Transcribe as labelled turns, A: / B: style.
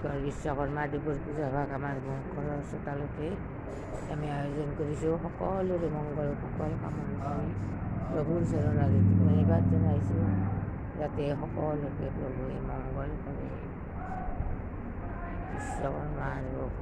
A: আজি বিশ্বকৰ্মা দিৱস পূজা ভাগ আমাৰ ঘৰৰ চোতালতে আমি আয়োজন কৰিছোঁ। সকলোৰে মংগল কুশল কামনা কৰি প্ৰভুৰ চৰণত ধন্যবাদ জনাইছোঁ, যাতে সকলোকে প্ৰভুৱে মংগল কৰে। বিশ্বকৰ্মা দিৱস